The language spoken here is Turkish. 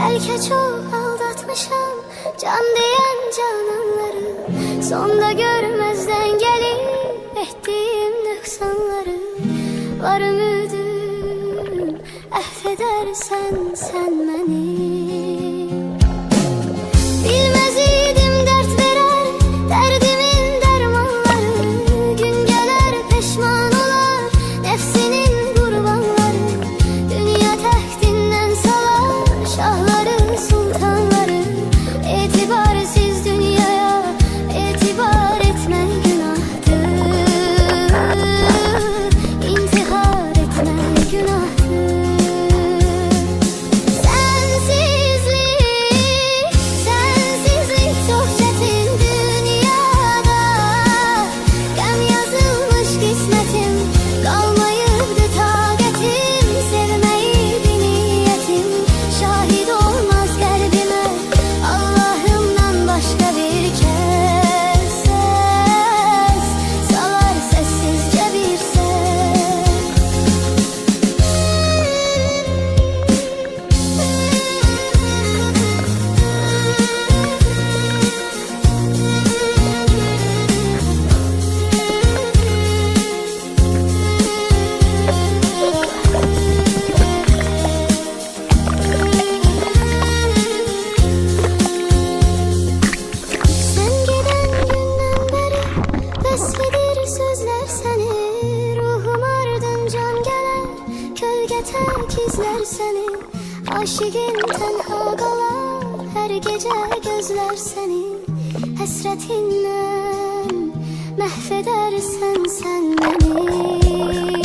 Belki çok aldatmışam can diyen cananları. Sonda görmezden gelip ettiğim nöksanları. Var ümidim affedersen sen beni. Bilmez idim dert verer derdimin dermanları. Gün gelir peşman olar nefsinin kurbanları. Dünya tehdinden salar şahları sultanları. İtibarsız dünyaya itibar etme günahtır. İntihar etme günahtır. Tasvidir sözler seni, ruhum ardıncan gelir, kölge tek izler seni. Aşığın tenha kalar, her gece gözler seni. Hasretinle mahvedersen sen beni.